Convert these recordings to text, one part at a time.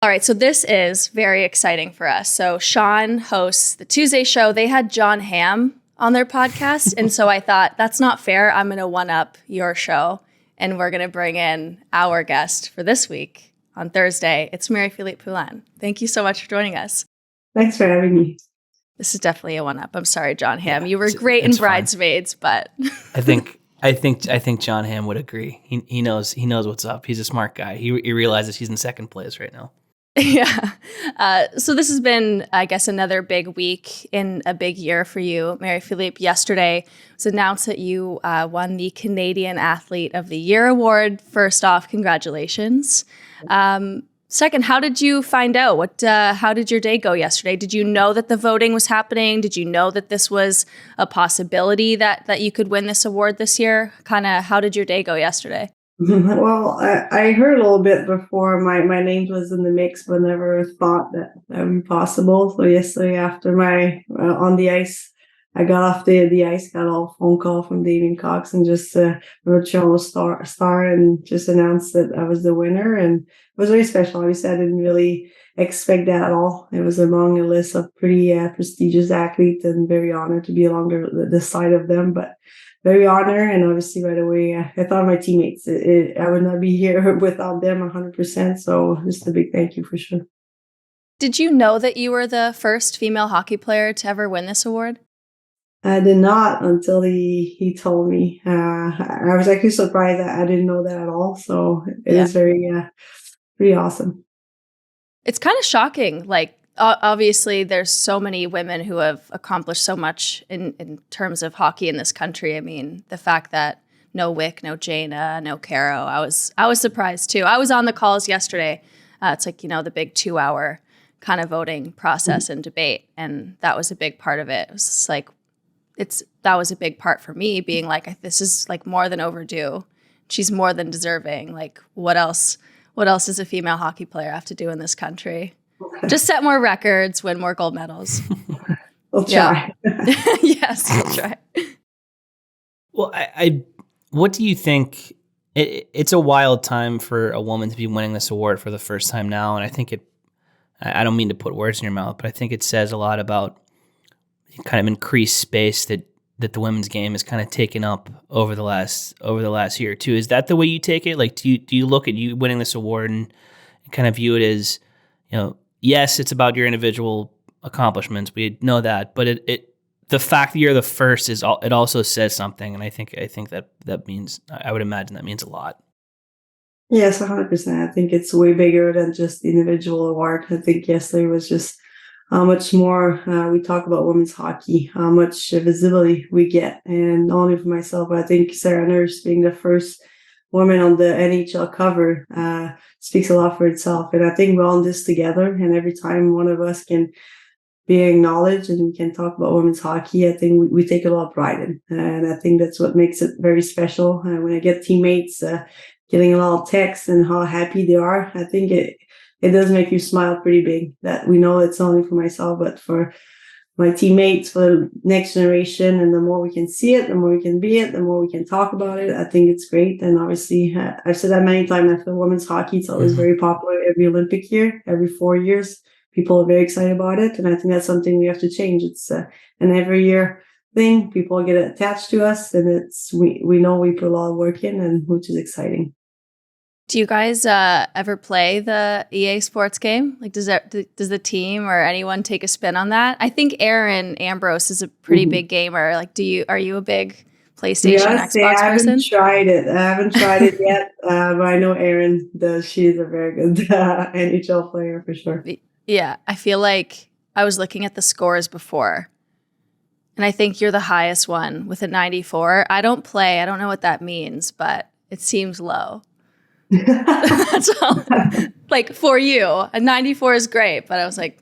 All right, so this is very exciting for us. So Sean hosts the Tuesday show. They had John Hamm on their podcast. And so I thought, that's not fair. I'm going to one-up your show. And we're going to bring in our guest for this week on Thursday. It's Marie-Philippe Poulin. Thank you so much for joining us. Thanks for having me. This is definitely a one-up. I'm sorry, John Hamm. You were great in Bridesmaids, but I think John Hamm would agree. He knows what's up. He's a smart guy. He realizes he's in second place right now. Yeah. So this has been, I guess, another big week in a big year for you. Marie-Philippe, yesterday it was announced that you won the Canadian Athlete of the Year award. First off, congratulations. Second, how did you find out? How did your day go yesterday? Did you know that the voting was happening? Did you know that this was a possibility that you could win this award this year? Kind of, how did your day go yesterday? Well, I heard a little bit before my name was in the mix, but never thought that would be possible. So yesterday after my on the ice, I got off the ice, got a phone call from Damien Cox and just wrote Toronto Star and just announced that I was the winner. And it was very special. Obviously, I didn't really expect that at all. It was among a list of pretty prestigious athletes and very honored to be along the side of them. But very honored, and obviously right away, I thought of my teammates. I would not be here without them 100%. So just a big thank you for sure. Did you know that you were the first female hockey player to ever win this award? I did not until he told me. I was actually surprised that I didn't know that at all. So it is very pretty awesome. It's kind of shocking. Like, obviously, there's so many women who have accomplished so much in terms of hockey in this country. I mean, the fact that no Wick, no Jana, no Caro, I was surprised too. I was on the calls yesterday. It's like, the big 2-hour kind of voting process and debate, and that was a big part of it. It was just like, that was a big part for me, being like, this is like more than overdue. She's more than deserving. Like, what else does a female hockey player have to do in this country? Just set more records, win more gold medals. We'll try. Yes, we'll try. Well, what do you think? It's a wild time for a woman to be winning this award for the first time now, and I think I don't mean to put words in your mouth, but I think it says a lot about kind of increased space that the women's game has kind of taken up over the last year or two. Is that the way you take it? Like, do you look at you winning this award and kind of view it as, yes, it's about your individual accomplishments. We know that, but the fact that you're the first it also says something, and I think that means, I would imagine that means a lot. Yes, 100%. I think it's way bigger than just the individual award. I think yesterday was just how much more we talk about women's hockey, how much visibility we get, and not only for myself, but I think Sarah Nurse being the first woman on the NHL cover speaks a lot for itself. And I think we're all in this together. And every time one of us can be acknowledged and we can talk about women's hockey, I think we take a lot of pride in. And I think that's what makes it very special. When I get teammates getting a lot of texts and how happy they are, I think it does make you smile pretty big, that we know it's not only for myself, but for my teammates, for the next generation. And the more we can see it, the more we can be it, the more we can talk about it. I think it's great. And obviously, I've said that many times, after women's hockey, it's always very popular every Olympic year, every 4 years. People are very excited about it. And I think that's something we have to change. It's an every year thing. People get attached to us, and we know we put a lot of work in, and which is exciting. Do you guys ever play the EA Sports game? Like, does the team or anyone take a spin on that? I think Aaron Ambrose is a pretty big gamer. Like, are you a big PlayStation, Xbox person? I haven't tried it yet, but I know Aaron does. She's a very good NHL player for sure. Yeah, I feel like I was looking at the scores before, and I think you're the highest one with a 94. I don't play. I don't know what that means, but it seems low. That's all. Like, for you, a 94 is great, but I was like,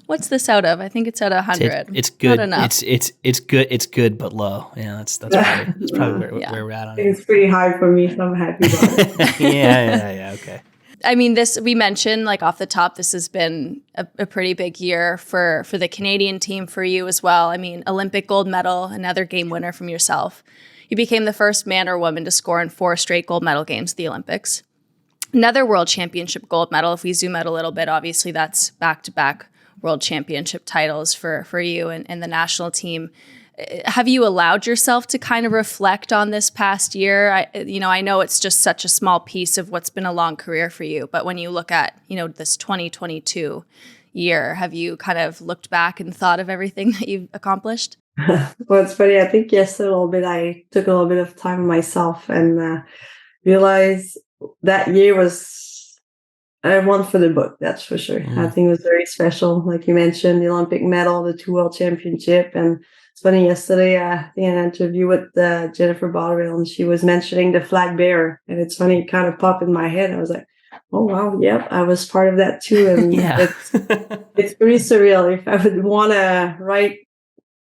what's this out of? I think it's out of 100. It's good. Not enough. It's good. It's good, but low. Yeah, that's probably where we're at on it. It's pretty high for me, so I'm happy about it. Yeah. Okay. I mean, we mentioned, like, off the top, this has been a pretty big year for the Canadian team, for you as well. I mean, Olympic gold medal, another game winner from yourself. You became the first man or woman to score in 4 straight gold medal games at the Olympics. another world championship gold medal. If we zoom out a little bit, obviously that's back-to-back world championship titles for you and the national team. Have you allowed yourself to kind of reflect on this past year? I know it's just such a small piece of what's been a long career for you, but when you look at, this 2022 year, have you kind of looked back and thought of everything that you've accomplished? Well, it's funny. I think yesterday a little bit, I took a little bit of time myself and realized that year was one for the book, that's for sure. I think it was very special. Like you mentioned, the Olympic medal, the 2 world championship. And it's funny, yesterday, in an interview with Jennifer Botterill, and she was mentioning the flag bearer. And it's funny, it kind of popped in my head. I was like, oh, wow, yep, I was part of that too. And it's pretty surreal. If I would want to write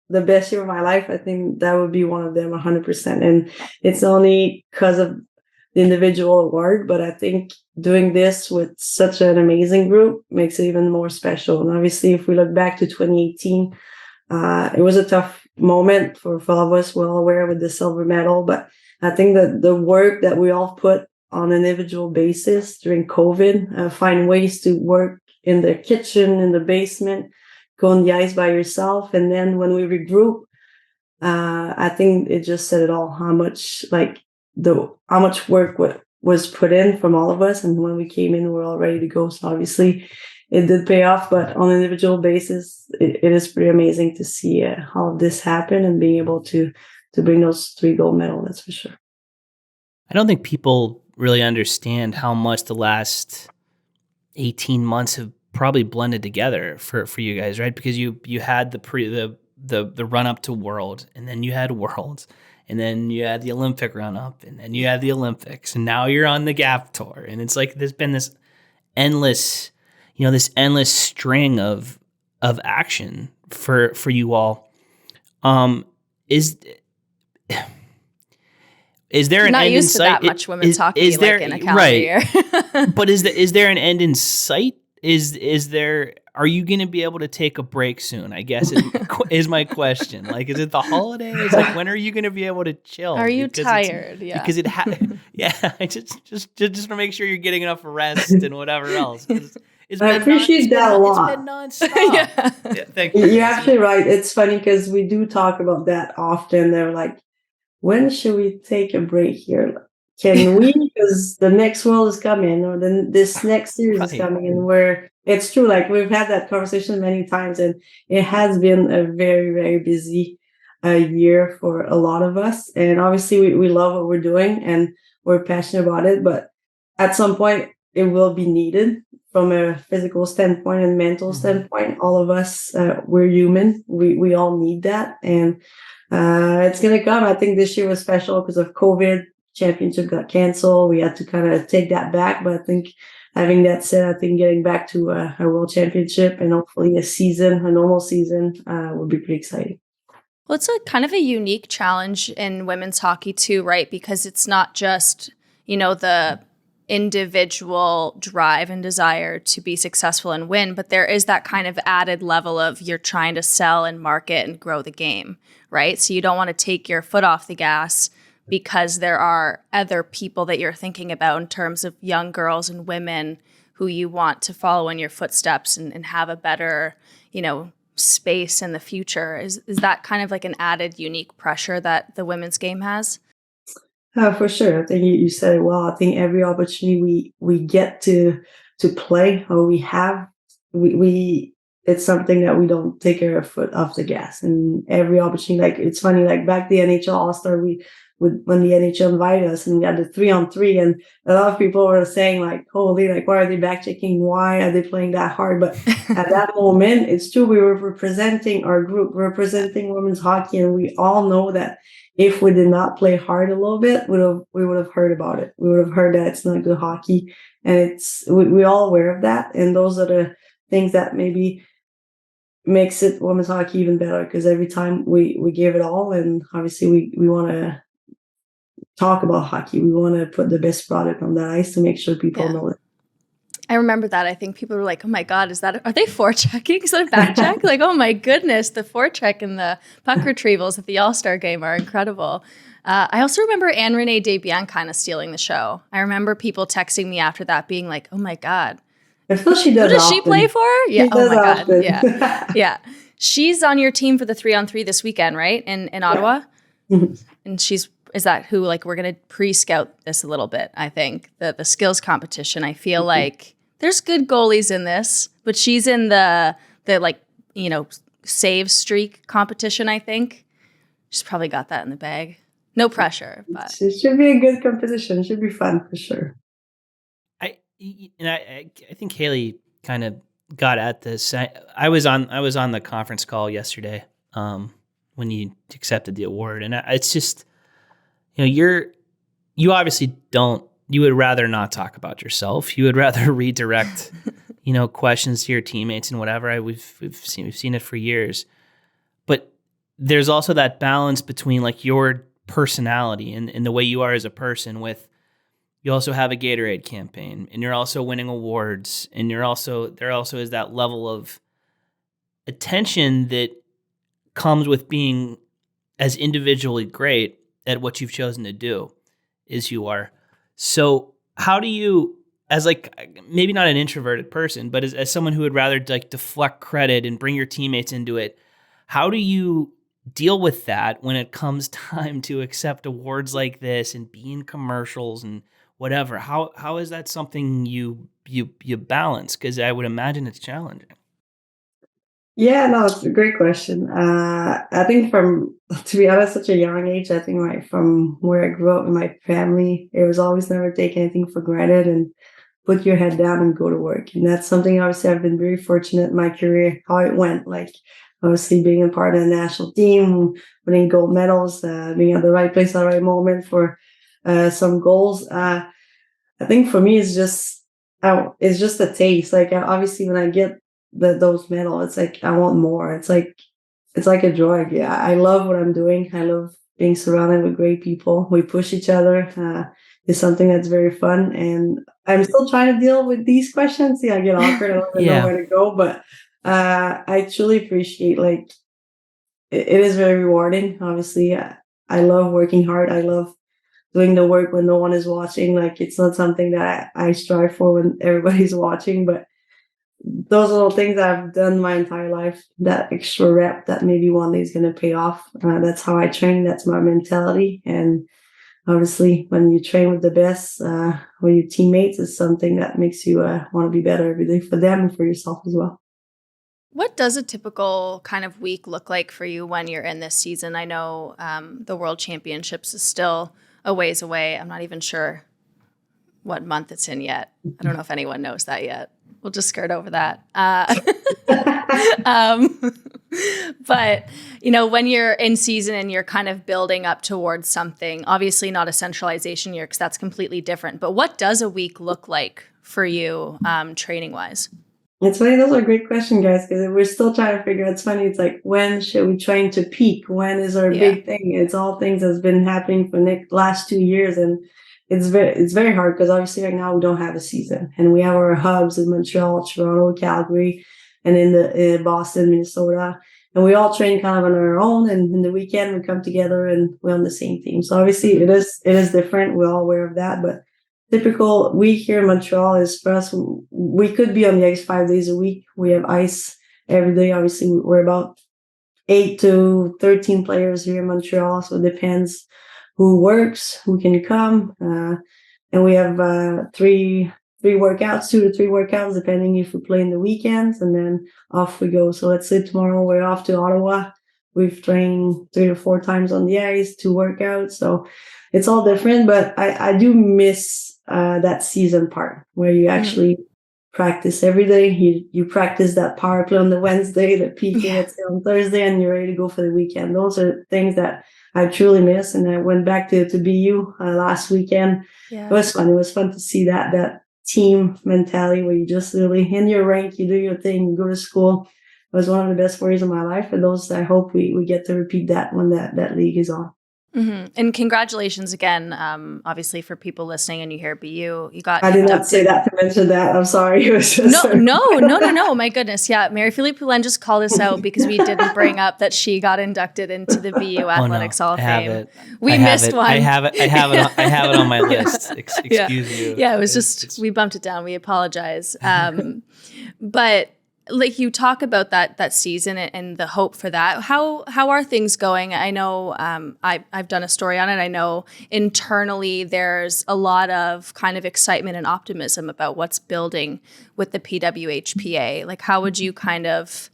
the best year of my life, I think that would be one of them 100%. And it's only because of the individual award, but I think doing this with such an amazing group makes it even more special. And obviously, if we look back to 2018, it was a tough moment for all of us, well aware with the silver medal. But I think that the work that we all put on an individual basis during COVID, find ways to work in the kitchen, in the basement, go on the ice by yourself. And then when we regroup, I think it just said it all, how much work was put in from all of us. And when we came in, we were all ready to go. So obviously it did pay off, but on an individual basis, it is pretty amazing to see all of this happen and being able to bring those 3 gold medals, that's for sure. I don't think people really understand how much the last 18 months have probably blended together for you guys, right? Because you had the run up to World, and then you had Worlds, and then you had the Olympic run up, and then you had the Olympics, and now you're on the Gap Tour, and it's like there's been this endless string of action for you all. Is there an not end used in to sight? that much women's hockey is there, like in a calendar year? But is there an end in sight? Is there? Are you going to be able to take a break soon? I guess is my question. Like, is it the holidays? Like, when are you going to be able to chill? Are you tired? Yeah. Because I just to make sure you're getting enough rest and whatever else. I appreciate that a lot. It's been nonstop. Yeah, thank you. You're actually right. It's funny because we do talk about that often. They're like, when should we take a break here? Can we? Because the next world is coming, or then this next series is coming, and it's true. Like, we've had that conversation many times, and it has been a very, very busy year for a lot of us. And obviously, we love what we're doing and we're passionate about it. But at some point, it will be needed from a physical standpoint and mental standpoint. All of us, we're human. We all need that, and it's gonna come. I think this year was special because of COVID. Championship got canceled. We had to kind of take that back. But I think, having that said, I think getting back to a world championship and hopefully a normal season, would be pretty exciting. Well, it's a kind of a unique challenge in women's hockey too, right? Because it's not just, the individual drive and desire to be successful and win, but there is that kind of added level of you're trying to sell and market and grow the game, right? So you don't want to take your foot off the gas because there are other people that you're thinking about in terms of young girls and women who you want to follow in your footsteps and have a better, space in the future. Is that kind of like an added unique pressure that the women's game has? For sure. I think you said it well. I think every opportunity we get to play, or we it's something that we don't take our foot off the gas. And every opportunity, like, it's funny, like back the NHL All-Star, when the NHL invited us and we had the 3-on-3, and a lot of people were saying like, holy, like, why are they back checking? Why are they playing that hard? But at that moment, it's true, we were representing our group, representing women's hockey, and we all know that if we did not play hard a little bit, we would have heard about it. We would have heard that it's not good hockey, and we're all aware of that. And those are the things that maybe makes it women's hockey even better, because every time we give it all, and obviously we want to talk about hockey. We want to put the best product on the ice to make sure people know it. I remember that. I think people were like, oh my God, are they forechecking? Is that a back check? Like, oh my goodness, the forecheck and the puck retrievals at the All-Star game are incredible. I also remember Anne-Renee Desbiens kind of stealing the show. I remember people texting me after that being like, oh my God. I feel she does. Who does often. she play for? Yeah. She Oh my often. God. Yeah. Yeah. She's on your team for the 3-on-3 this weekend, right? In Ottawa? Mhm. And is that who, like, we're going to pre-scout this a little bit, I think. The skills competition. I feel like there's good goalies in this, but she's in the like, save streak competition, I think. She's probably got that in the bag. No pressure, but It should be a good competition. It should be fun for sure. I think Hailey kind of got at this. I was on the conference call yesterday when you accepted the award, and it's just, you obviously don't. You would rather not talk about yourself. You would rather redirect, questions to your teammates and whatever. We've seen it for years, but there's also that balance between like your personality and the way you are as a person with. You also have a Gatorade campaign, and you're also winning awards, and there also is that level of attention that comes with being as individually great at what you've chosen to do as you are. So how do you, as like maybe not an introverted person, but as someone who would rather like deflect credit and bring your teammates into it, how do you deal with that when it comes time to accept awards like this and be in commercials and whatever? How is that something you balance? Because I would imagine it's challenging. Yeah, no, it's a great question. I think to be honest, such a young age, I think like from where I grew up in my family, it was always never take anything for granted and put your head down and go to work. And that's something obviously I've been very fortunate in my career, how it went. Like obviously being a part of the national team, winning gold medals, being at the right place at the right moment for some goals. I think for me, it's just a taste. Like obviously, when I get those medals, it's like I want more. It's like a drug. Yeah, I love what I'm doing. I love being surrounded with great people. We push each other. It's something that's very fun, and I'm still trying to deal with these questions. Yeah, I get awkward. I don't even know where to go, but I truly appreciate it is very rewarding. Obviously, I love working hard. I love doing the work when no one is watching. Like it's not something that I strive for when everybody's watching, but those little things I've done my entire life, that extra rep that maybe one day is going to pay off. That's how I train. That's my mentality. And obviously when you train with the best, with your teammates, is something that makes you want to be better every day for them and for yourself as well. What does a typical kind of week look like for you when you're in this season? I know the World Championships is still a ways away. I'm not even sure what month it's in yet. I don't know if anyone knows that yet. We'll just skirt over that. But, when you're in season and you're kind of building up towards something, obviously not a centralization year because that's completely different. But what does a week look like for you training-wise? It's funny. Those are great questions, guys, because we're still trying to figure out. It's funny. It's like, when should we train to peak? When is our big thing? It's all things that's been happening for the last 2 years. And it's very hard because obviously right now we don't have a season, and we have our hubs in Montreal, Toronto, Calgary, and in Boston, Minnesota, and we all train kind of on our own. And in the weekend we come together and we're on the same team. So obviously it is different. We're all aware of that, but typical week here in Montreal is for us. We could be on the ice 5 days a week. We have ice every day. Obviously we're about 8 to 13 players here in Montreal, so it depends who works, who can come, and we have 2 to 3 workouts, depending if we play in the weekends, and then off we go. So let's say tomorrow we're off to Ottawa. We've trained 3 to 4 times on the ice, 2 workouts. So it's all different, but I do miss that season part where you actually practice every day. You practice that power play on the Wednesday, the PK on Thursday, and you're ready to go for the weekend. Those are things that I truly miss. And I went back to BU last weekend. Yeah. It was fun. It was fun to see that team mentality where you just really in your rank, you do your thing, you go to school. It was one of the best stories of my life. And those, I hope we get to repeat that when that league is on. And congratulations again, obviously for people listening and you hear BU, you got I did not inducted. say that to mention that. I'm sorry. It was just No. My goodness. Yeah. Marie-Philippe Poulin just called us out because we didn't bring up that she got inducted into the BU Athletics Hall of Fame. We missed one. I have it on my list. Excuse you. Yeah. It was just, we bumped it down. We apologize. But like you talk about that season and the hope for that. How are things going? I know I've done a story on it. I know internally there's a lot of kind of excitement and optimism about what's building with the PWHPA. Like how would you kind of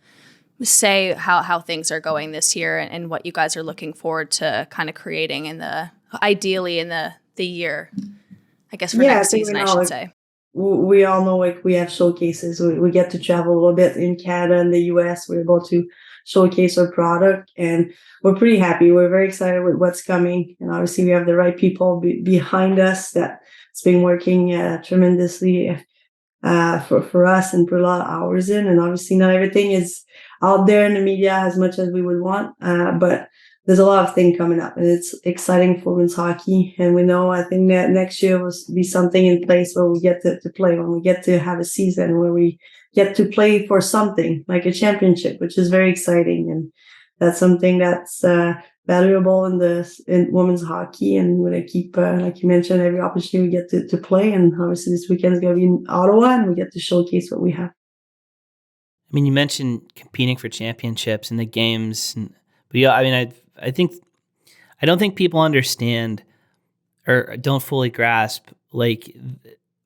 say how things are going this year and what you guys are looking forward to kind of creating ideally in the year, I guess for next season, I should say. We all know like we have showcases. We get to travel a little bit in Canada and the US. We're able to showcase our product and we're pretty happy. We're very excited with what's coming. And obviously we have the right people behind us that's been working tremendously for us and put a lot of hours in. And obviously not everything is out there in the media as much as we would want. But there's a lot of things coming up and it's exciting for women's hockey. And we know, I think that next year will be something in place where we get to play, when we get to have a season where we get to play for something like a championship, which is very exciting. And that's something that's valuable in women's hockey. And we're going to keep, like you mentioned, every opportunity we get to play. And obviously this weekend is going to be in Ottawa and we get to showcase what we have. I mean, you mentioned competing for championships and the games. But yeah, I mean, I don't think people understand or don't fully grasp like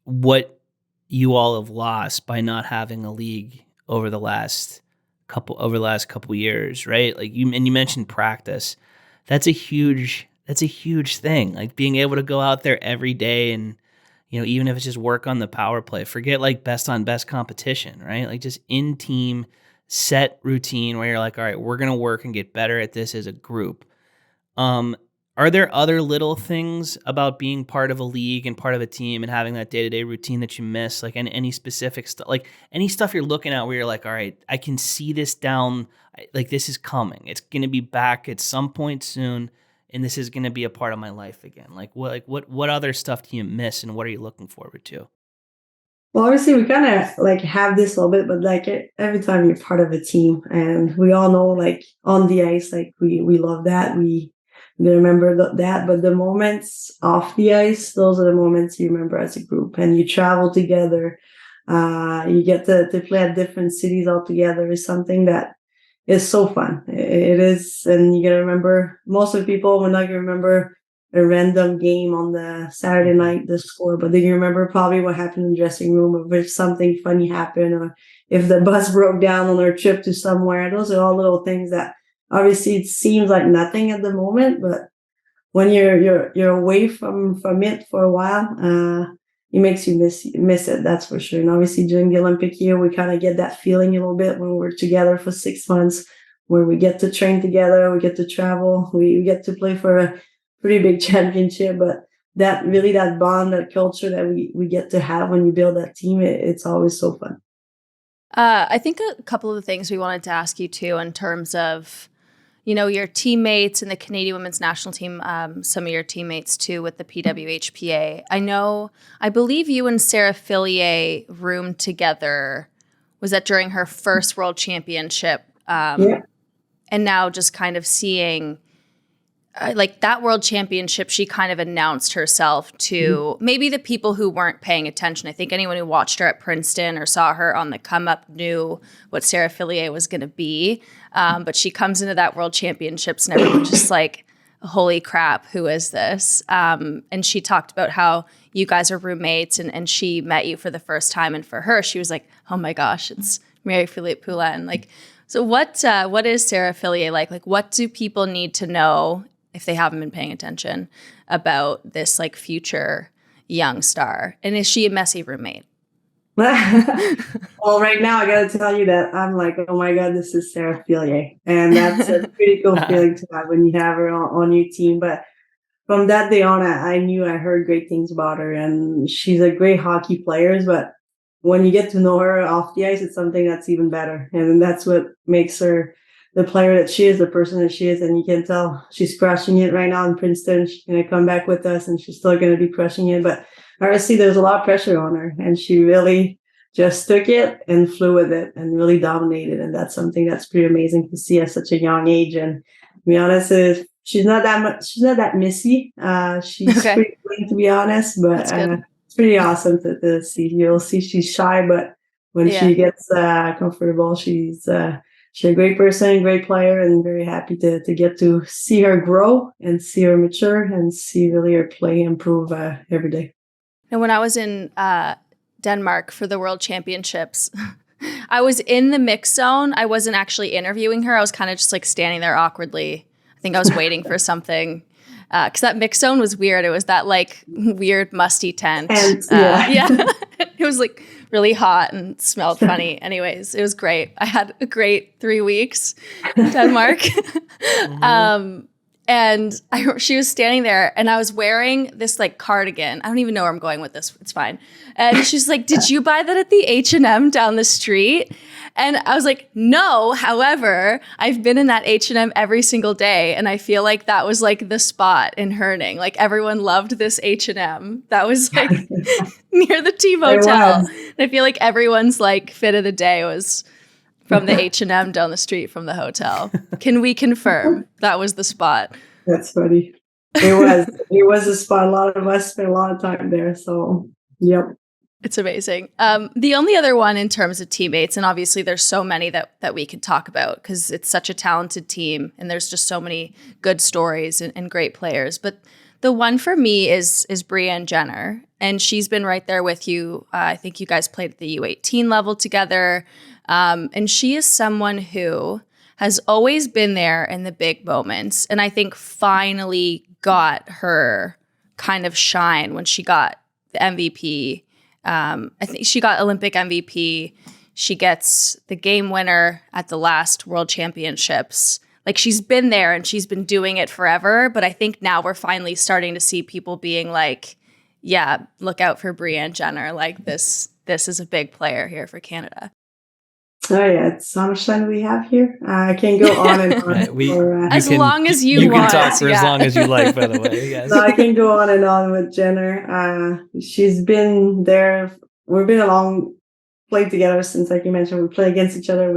what you all have lost by not having a league over the last couple years, right? Like you mentioned practice. That's a huge thing. Like being able to go out there every day and, you know, even if it's just work on the power play, forget like best on best competition, right? Like just in team set routine where you're like, all right, we're going to work and get better at this as a group. Are there other little things about being part of a league and part of a team and having that day-to-day routine that you miss? Like any specific stuff, like any stuff you're looking at where you're like, all right, I can see this down, like this is coming. It's going to be back at some point soon. And this is going to be a part of my life again. What other stuff do you miss and what are you looking forward to? Well, obviously we kind of like have this a little bit, but like every time you're part of a team and we all know like on the ice, like we love that. We remember that, but the moments off the ice, those are the moments you remember as a group and you travel together. You get to play at different cities all together is something that is so fun. It is. And you got to remember, most of the people will not going to remember a random game on the Saturday night, the score, but they can remember probably what happened in the dressing room or if something funny happened or if the bus broke down on our trip to somewhere. Those are all little things that obviously it seems like nothing at the moment, but when you're away from it for a while, it makes you miss it. That's for sure. And obviously during the Olympic year, we kind of get that feeling a little bit when we're together for 6 months, where we get to train together, we get to travel, we get to play for a pretty big championship. But that bond, that culture that we get to have when you build that team, it's always so fun. I think a couple of the things we wanted to ask you too, in terms of, you know, your teammates in the Canadian women's national team, some of your teammates too with the PWHPA. I believe you and Sarah Fillier roomed together. Was that during her first world championship? Yeah. And now just kind of seeing like that world championship, she kind of announced herself to maybe the people who weren't paying attention. I think anyone who watched her at Princeton or saw her on the come up knew what Sarah Fillier was going to be. But she comes into that world championships and everyone's just like, holy crap, who is this? And she talked about how you guys are roommates and she met you for the first time. And for her, she was like, oh my gosh, it's Marie-Philippe Poulin. Like, so what is Sarah Fillier like? Like, what do people need to know if they haven't been paying attention about this like future young star? And is she a messy roommate? Well, right now I got to tell you that I'm like, oh my God, this is Sarah Fillier. And that's a pretty cool feeling to have when you have her on your team. But from that day on, I knew I heard great things about her and she's a great hockey player. But when you get to know her off the ice, it's something that's even better. And that's what makes her the player that she is, the person that she is, and you can tell she's crushing it right now in Princeton. She's going to come back with us, and she's still going to be crushing it. But honestly, there's a lot of pressure on her, and she really just took it and flew with it and really dominated. And that's something that's pretty amazing to see at such a young age. And to be honest, she's not that missy. She's pretty clean, to be honest, but it's pretty awesome to see. You'll see she's shy, but when she gets comfortable, she's a great person, great player, and very happy to get to see her grow and see her mature and see really her play improve every day. And when I was in Denmark for the World Championships, I was in the mix zone. I wasn't actually interviewing her. I was kind of just like standing there awkwardly. I think I was waiting for something. Because that mix zone was weird. It was that like weird musty tent. And, It was like really hot and smelled funny. Anyways, it was great. I had a great 3 weeks in Denmark. And she was standing there and I was wearing this like cardigan. I don't even know where I'm going with this. It's fine. And she's like, did you buy that at the H&M down the street? And I was like, no. However, I've been in that H&M every single day. And I feel like that was like the spot in Herning. Like everyone loved this H&M. That was like near the team hotel. And I feel like everyone's like fit of the day was from the H&M down the street from the hotel. Can we confirm that was the spot? That's funny. It was a spot. A lot of us spent a lot of time there. So, yep. It's amazing. The only other one in terms of teammates, and obviously there's so many that we could talk about because it's such a talented team and there's just so many good stories and great players. But the one for me is Brianne Jenner, and she's been right there with you. I think you guys played at the U18 level together. And she is someone who has always been there in the big moments. And I think finally got her kind of shine when she got the MVP. I think she got Olympic MVP. She gets the game winner at the last World Championships. Like she's been there and she's been doing it forever. But I think now we're finally starting to see people being like, yeah, look out for Brianne Jenner. Like this is a big player here for Canada. Oh yeah, it's how much time we have here. I can go on and on. As long as you want. You can talk for as long as you like, by the way. Yes. So I can go on and on with Jenner. She's been there. We've been played together since, like you mentioned, we play against each other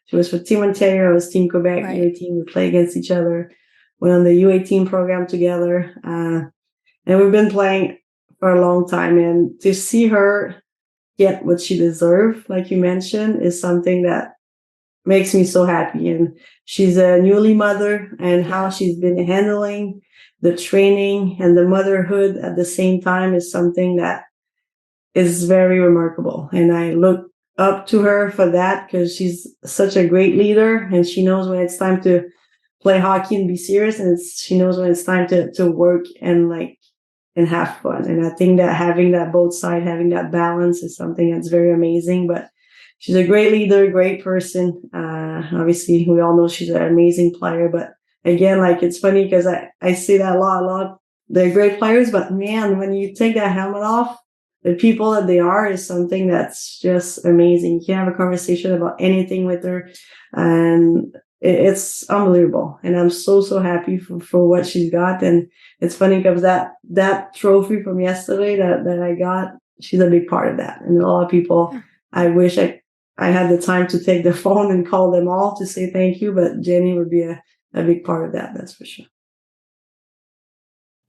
she was for Team Ontario, I was Team Quebec, right. U18. We play against each other. Went on the U18 program together. And we've been playing for a long time. And to see her get what she deserves, like you mentioned, is something that makes me so happy. And she's a newly mother, and how she's been handling the training and the motherhood at the same time is something that is very remarkable. And I look up to her for that because she's such a great leader, and she knows when it's time to play hockey and be serious, and she knows when it's time to work and have fun. And I think that having that both sides, having that balance is something that's very amazing. But she's a great leader, great person. Obviously, we all know she's an amazing player. But again, like it's funny because I say that a lot. They're great players, but man, when you take that helmet off, the people that they are is something that's just amazing. You can have a conversation about anything with her, and it's unbelievable. And I'm so happy for what she's got. And it's funny because that trophy from yesterday that I got, she's a big part of that. And a lot of people, I wish I had the time to take the phone and call them all to say thank you, but Jenny would be a big part of that. That's for sure.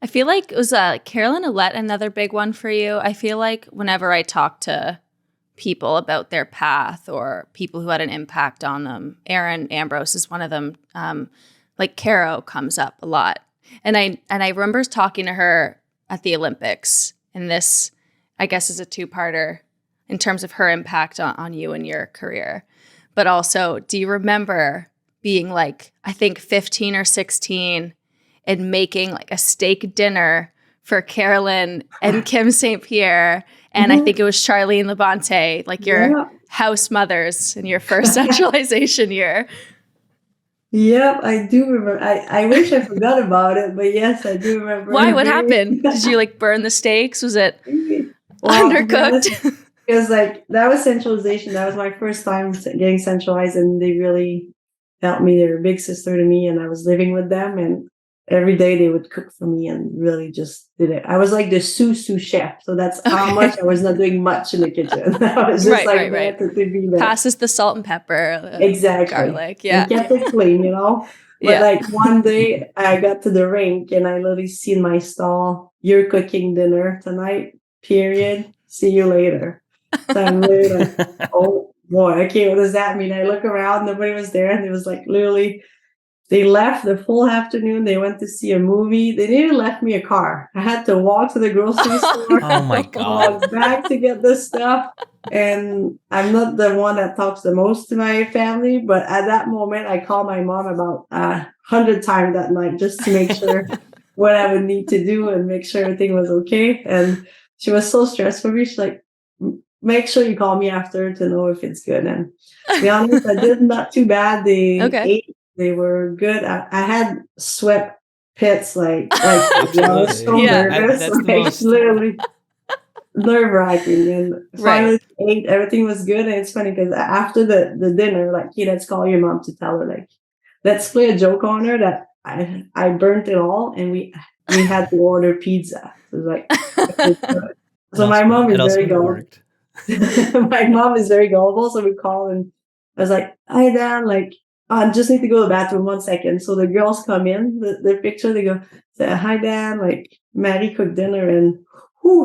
I feel like it was Carolyn Ouellette, another big one for you. I feel like whenever I talk to people about their path or people who had an impact on them, Erin Ambrose is one of them. Like Caro comes up a lot. And I remember talking to her at the Olympics, and this, I guess, is a two-parter in terms of her impact on you and your career. But also, do you remember being like, I think 15 or 16 and making like a steak dinner for Carolyn and Kim St. Pierre, and I think it was Charlene Labonte, like your house mothers in your first centralization year. Yep, I do remember. I wish I forgot about it, but yes, I do remember. Why? What happened? Did you like burn the steaks? Was it undercooked? Because like that was centralization. That was my first time getting centralized, and they really helped me. They were a big sister to me, and I was living with them, and every day they would cook for me and really just did it. I was like the sous chef. So that's how much I was not doing much in the kitchen. I was just right. To be there. Passes the salt and pepper, exactly. garlic. Yeah. And kept it clean, you know? But like one day I got to the rink and I literally seen my stall, "You're cooking dinner tonight, period. See you later." So I'm really like, oh boy, okay, what does that mean? I look around, nobody was there, and it was like literally they left the full afternoon. They went to see a movie. They didn't even left me a car. I had to walk to the grocery store. Oh my God. Walk back to get this stuff. And I'm not the one that talks the most to my family, but at that moment, I called my mom about 100 times that night just to make sure what I would need to do and make sure everything was okay. And she was so stressed for me. She's like, "Make sure you call me after to know if it's good." And to be honest, I did not too bad. They ate. They were good. I had sweat pits, I was so nervous. Literally nerve-wracking. And finally ate. Everything was good. And it's funny because after the dinner, let's call your mom to tell her, let's play a joke on her that I burnt it all, and we had to order pizza. So it was so my mom is very gullible. My mom is very gullible. So we call and I was like, "Hi, Dan, I just need to go to the bathroom 1 second." So the girls come in, the picture, they go, say, "Hi, Dan, Maddie cooked dinner," and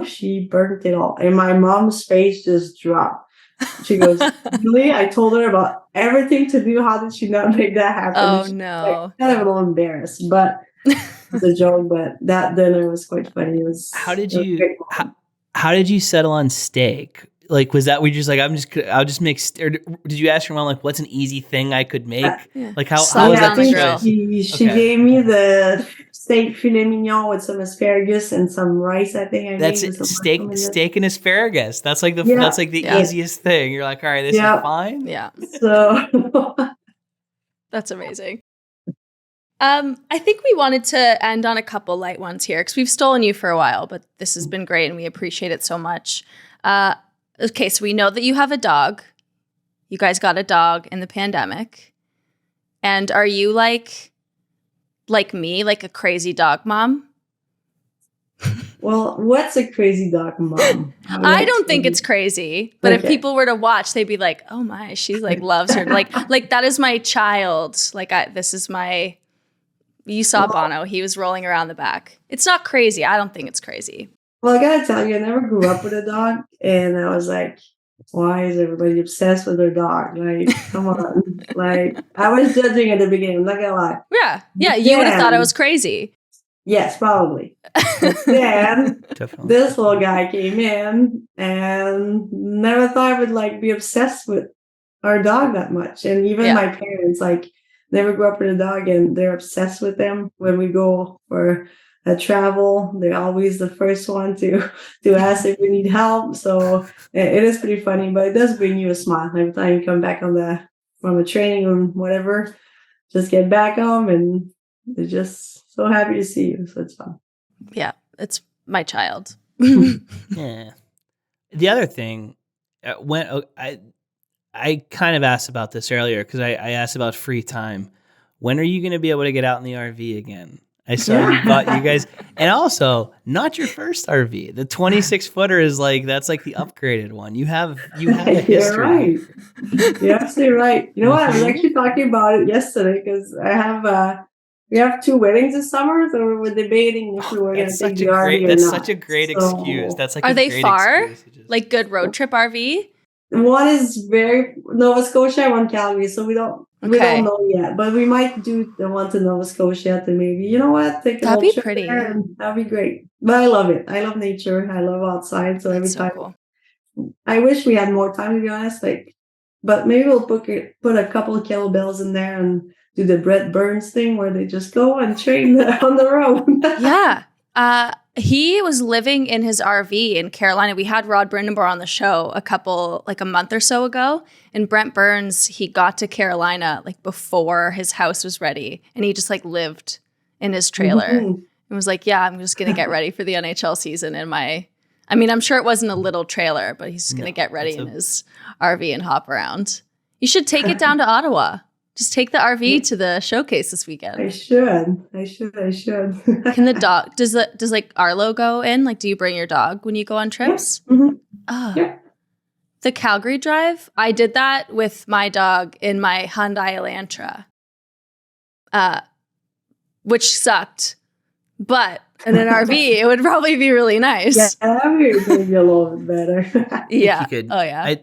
she burnt it all. And my mom's face just dropped. She goes, "Really? I told her about everything to do. How did she not make that happen?" Oh, no. Kind of a little embarrassed, but it's a joke. But that dinner was quite funny. It was. How did you settle on steak? Was that, were you just I'll just make, or did you ask your mom, what's an easy thing I could make? How was that the choice? She gave me the steak filet mignon with some asparagus and some rice, I think. That's it. Steak and asparagus. That's the easiest thing. You're like, all right, this is fine. Yeah. So that's amazing. I think we wanted to end on a couple light ones here because we've stolen you for a while, but this has been great and we appreciate it so much. Okay, so we know that you have a dog. You guys got a dog in the pandemic. And are you like me, a crazy dog mom? Well, what's a crazy dog mom? I don't think it's crazy, but if people were to watch, they'd be like, "Oh my, she loves her." That is my child. This is my. You saw Bono. He was rolling around the back. It's not crazy. I don't think it's crazy. Well, I gotta tell you, I never grew up with a dog, and I was like, "Why is everybody obsessed with their dog? Come on!" I was judging at the beginning. I'm not gonna lie. Yeah. You would have thought I was crazy. Yes, probably. But then this little guy came in, and never thought I would be obsessed with our dog that much. And even my parents never grew up with a dog, and they're obsessed with them. When we go for a travel, they're always the first one to ask if we need help. So it is pretty funny, but it does bring you a smile every time you come back from a training or whatever. Just get back home, and they're just so happy to see you. So it's fun. Yeah, it's my child. Yeah. The other thing, I kind of asked about this earlier because I asked about free time. When are you going to be able to get out in the RV again? I saw you bought you guys, and also not your first RV. The 26-footer is that's the upgraded one. You have a history. You're right. You're absolutely right. You know what? I was actually talking about it yesterday because we have 2 weddings this summer, so we were debating if we were going to take the RV or not. That's such a great excuse. That's are they far? Good road trip RV? One is very Nova Scotia, one Calgary, so we don't know yet. But we might do the one to Nova Scotia to maybe, you know what, take a that'd trip be pretty. there, and that'd be great. But I love it. I love nature. I love outside. So every time, cool. I wish we had more time, to be honest. But maybe we'll put a couple of kettlebells in there and do the Brett Burns thing where they just go and train on the road. Yeah. He was living in his RV in Carolina. We had Rod Brindamore on the show a month or so ago. And Brent Burns, he got to Carolina before his house was ready. And he just lived in his trailer and was I'm just going to get ready for the NHL season in I'm sure it wasn't a little trailer, but he's just going to get ready in his RV and hop around. You should take it down to Ottawa. Just take the RV to the showcase this I weekend. should. Can the dog, does like Arlo go in? Like, do you bring your dog when you go on trips? Mhm. Oh, Yeah. the Calgary drive. I did that with my dog in my Hyundai Elantra, which sucked. But in an RV, it would probably be really nice. Yeah, maybe a little bit better. Yeah. You could, Oh, yeah.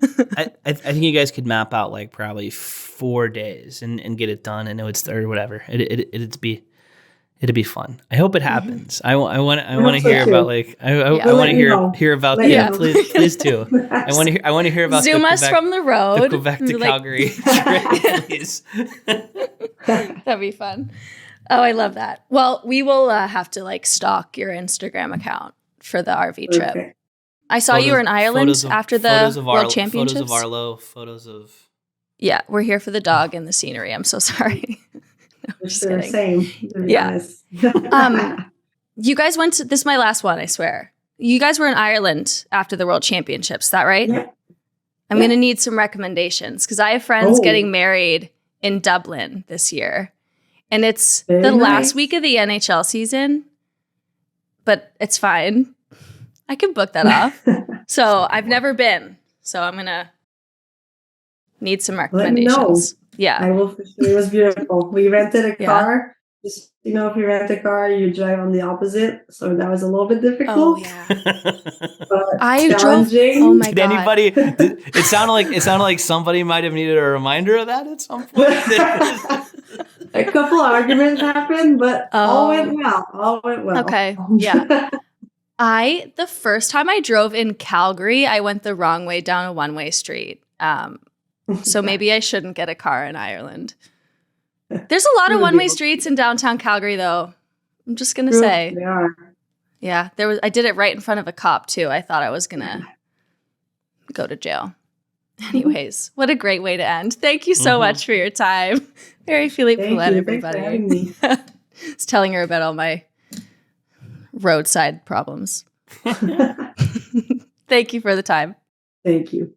I think you guys could map out like probably 4 days and get it done, and it would or whatever. It'd be fun. I hope it happens. I want to so hear too. about like I We'll want to let you know. hear about Let you yeah. know. Please do. I want to hear about Zoom the us Quebec, from the road. the Quebec to Like- Calgary trip, please. That'd be fun. Oh, I love that. Well, we will have to like stalk your Instagram account for the RV trip. Okay. I saw you were in Ireland after the World Photos Championships. of Arlo, photos of Yeah, we're here for the dog and the scenery. I'm so sorry. No, For just sure, kidding. same. To be Yeah. honest. You guys went to, this is my last one, I swear. You guys were in Ireland after the World Championships, is that right? Yeah. I'm going to need some recommendations because I have friends Oh. getting married in Dublin this year. And it's Very the nice. last week of the NHL season, but it's fine. I can book that off. So I've never been. So I'm going to need some Let me know. recommendations. Yeah. I will for sure. It was beautiful. We rented a Yeah. car. Just if you rent a car, you drive on the opposite. So that was a little bit difficult. Oh, yeah. But I drove. challenging. Oh, my Did God. anybody? It sounded like somebody might have needed a reminder of that at some point. A couple of arguments happened, but all went well. All went well. Okay. Yeah. The first time I drove in Calgary, I went the wrong way down a one-way street. So maybe I shouldn't get a car in Ireland. There's a lot of Really one-way beautiful. streets in downtown Calgary, though. I'm just gonna True, say, they are. yeah. I did it right in front of a cop too. I thought I was gonna go to jail. Anyways, what a great way to end. Thank you so much for your time. Very Philippe Thank Poulin, you. Thanks for having everybody. me. I was telling her about all my roadside problems. Thank you for the time. Thank you.